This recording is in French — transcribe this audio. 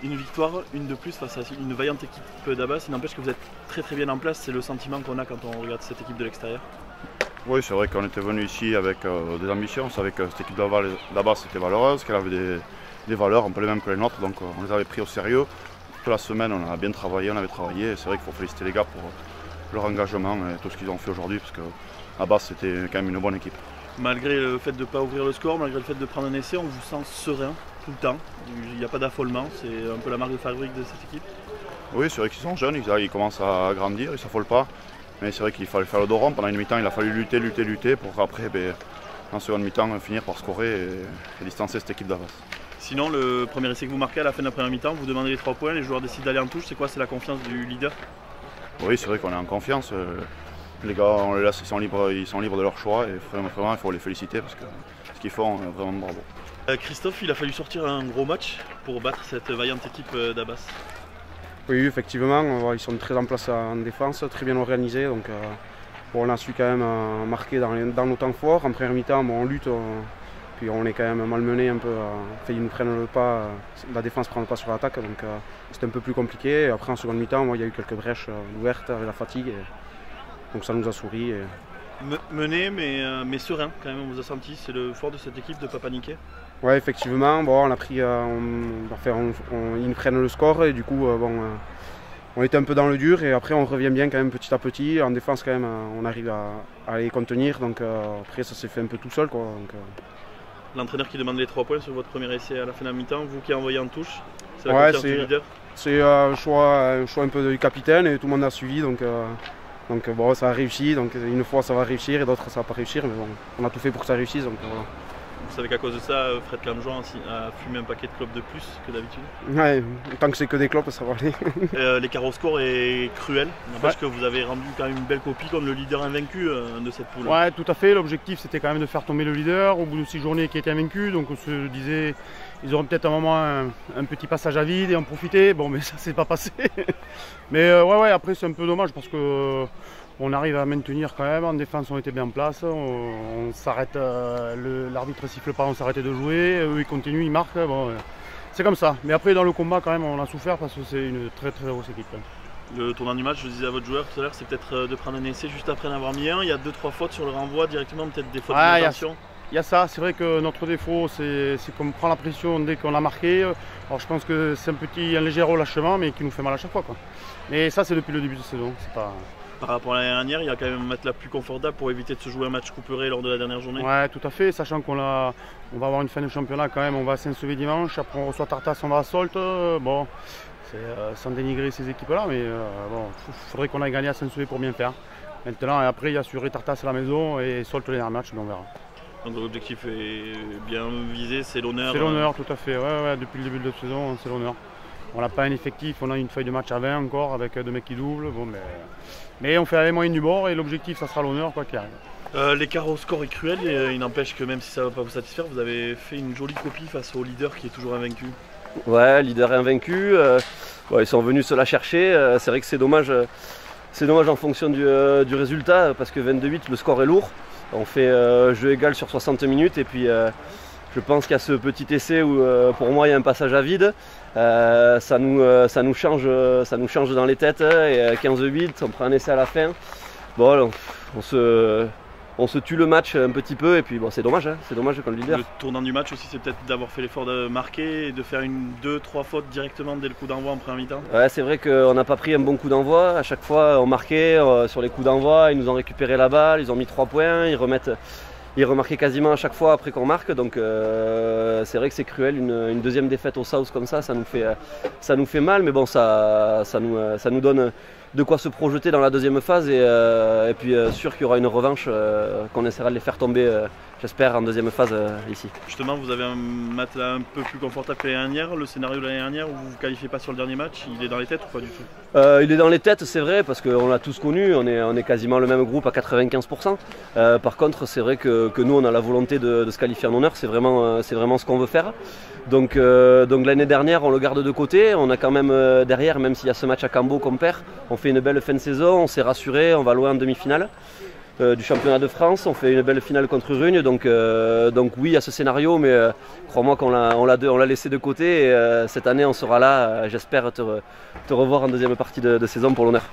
Une victoire, une de plus face à une vaillante équipe d'Abbas. Il n'empêche que vous êtes très bien en place, c'est le sentiment qu'on a quand on regarde cette équipe de l'extérieur. Oui, c'est vrai qu'on était venu ici avec des ambitions. On savait que cette équipe d'Abbas était valeureuse, qu'elle avait des valeurs un peu les mêmes que les nôtres, donc on les avait pris au sérieux. Toute la semaine, on a bien travaillé, et c'est vrai qu'il faut féliciter les gars pour leur engagement et tout ce qu'ils ont fait aujourd'hui, parce qu'Abbas c'était quand même une bonne équipe. Malgré le fait de ne pas ouvrir le score, malgré le fait de prendre un essai, on vous sent serein tout le temps. Il n'y a pas d'affolement, c'est un peu la marque de fabrique de cette équipe. Oui, c'est vrai qu'ils sont jeunes, ils commencent à grandir, ils ne s'affolent pas. Mais c'est vrai qu'il fallait faire le dos rond. Pendant une mi-temps, il a fallu lutter pour après, en seconde mi-temps, finir par scorer et distancer cette équipe d'Abbas. Sinon, le premier essai que vous marquez à la fin de la première mi-temps, vous demandez les 3 points, les joueurs décident d'aller en touche. C'est quoi? C'est la confiance du leader? Oui, c'est vrai qu'on est en confiance. Les gars, on les laisse, ils sont libres de leur choix et vraiment, il faut les féliciter parce que ce qu'ils font, vraiment bravo. Christophe, il a fallu sortir un gros match pour battre cette vaillante équipe d'Abbas. Oui, effectivement, ils sont très en place en défense, très bien organisés. Donc, on a su quand même marquer dans nos temps forts. En première mi-temps, on lutte, puis on est quand même malmené un peu. Ils nous prennent le pas, la défense prend le pas sur l'attaque, donc c'était un peu plus compliqué. Et après, en seconde mi-temps, il y a eu quelques brèches ouvertes avec la fatigue. Donc ça nous a souri. Mené mais serein quand même, on vous a senti, c'est le fort de cette équipe de ne pas paniquer. Oui, effectivement, on a pris, ils nous prennent le score et du coup on était un peu dans le dur et après on revient bien quand même petit à petit. En défense quand même on arrive à les contenir, donc après ça s'est fait un peu tout seul, quoi. L'entraîneur qui demande les 3 points sur votre premier essai à la fin de la mi-temps, vous qui envoyez en touche, c'est la confiance du leader? C'est un choix un peu du capitaine et tout le monde a suivi, donc bon, ça a réussi, donc une fois ça va réussir et d'autres ça va pas réussir, mais bon, on a tout fait pour que ça réussisse, donc voilà. Vous savez qu'à cause de ça, Fred Clangeon a fumé un paquet de clopes de plus que d'habitude? Ouais, tant que c'est que des clopes, ça va aller. L'écart au score est cruel, n'empêche que vous avez rendu quand même une belle copie comme le leader invaincu de cette poule. Ouais, tout à fait, l'objectif c'était quand même de faire tomber le leader au bout de 6 journées qui était invaincu, donc on se disait ils auront peut-être un moment un petit passage à vide et en profiter, bon mais ça s'est pas passé. Mais ouais, après c'est un peu dommage parce que on arrive à maintenir quand même, en défense on était bien en place, on s'arrête, l'arbitre siffle pas, on s'arrêtait de jouer, eux ils continuent, ils marquent, bon, c'est comme ça. Mais après dans le combat quand même on a souffert parce que c'est une très grosse équipe. Le tournant du match, je disais à votre joueur tout à l'heure, c'est peut-être de prendre un essai juste après en avoir mis un, il y a 2-3 fautes sur le renvoi directement, peut-être des fautes d'intention. Il y a ça, c'est vrai que notre défaut c'est qu'on prend la pression dès qu'on a marqué. Alors je pense que c'est un léger relâchement mais qui nous fait mal à chaque fois, quoi. Mais ça c'est depuis le début de saison, c'est pas... Par rapport à l'année dernière, il y a quand même un matelas plus confortable pour éviter de se jouer un match couperé lors de la dernière journée. Ouais, tout à fait, sachant qu'on va avoir une fin de championnat quand même, on va à Saint-Sevé dimanche, après on reçoit Tartas, on va à Solt. Bon, c'est sans dénigrer ces équipes-là, mais bon, il faudrait qu'on aille gagner à Saint-Sevé pour bien faire. Maintenant, et après, il y a sur Tartas à la maison et Solt les derniers matchs, mais on verra. Donc l'objectif est bien visé, c'est l'honneur. C'est l'honneur, tout à fait, ouais, depuis le début de la saison, c'est l'honneur. On n'a pas un effectif, on a une feuille de match à 20 encore avec 2 mecs qui doublent. Bon, mais on fait les moyens du bord et l'objectif ça sera l'honneur quoi qu'il arrive. L'écart au score est cruel et il n'empêche que même si ça ne va pas vous satisfaire, vous avez fait une jolie copie face au leader qui est toujours invaincu. Ouais, leader invaincu, ils sont venus se la chercher. C'est vrai que c'est dommage en fonction du résultat parce que 22-8 le score est lourd. On fait jeu égal sur 60 minutes et puis je pense qu'il y a ce petit essai où pour moi il y a un passage à vide. Ça nous change dans les têtes et 15-8, on prend un essai à la fin. Bon, on se tue le match un petit peu et puis bon, c'est dommage comme leader. Le tournant du match aussi, c'est peut-être d'avoir fait l'effort de marquer et de faire 2-3 fautes directement dès le coup d'envoi en première mi-temps. Ouais, c'est vrai qu'on n'a pas pris un bon coup d'envoi. À chaque fois, on marquait sur les coups d'envoi, ils nous ont récupéré la balle, ils ont mis 3 points, ils remarquaient quasiment à chaque fois après qu'on marque, donc c'est vrai que c'est cruel, une deuxième défaite au South comme ça nous fait mal, mais bon ça nous donne de quoi se projeter dans la deuxième phase et puis sûr qu'il y aura une revanche qu'on essaiera de les faire tomber, j'espère, en deuxième phase ici. Justement, vous avez un matelas un peu plus confortable que l'année dernière, le scénario de l'année dernière où vous ne vous qualifiez pas sur le dernier match, il est dans les têtes ou pas du tout? Il est dans les têtes, c'est vrai, parce qu'on l'a tous connu, on est quasiment le même groupe à 95%. Par contre, c'est vrai que nous, on a la volonté de se qualifier en honneur, c'est vraiment ce qu'on veut faire. Donc l'année dernière, on le garde de côté, on a quand même derrière, même s'il y a ce match à Cambo qu'on perd, on fait une belle fin de saison, on s'est rassuré, on va loin en demi-finale. du championnat de France. On fait une belle finale contre Rugne, donc oui, il y a ce scénario, mais crois-moi qu'on l'a laissé de côté. Et, cette année, on sera là, j'espère te revoir en deuxième partie de saison pour l'honneur.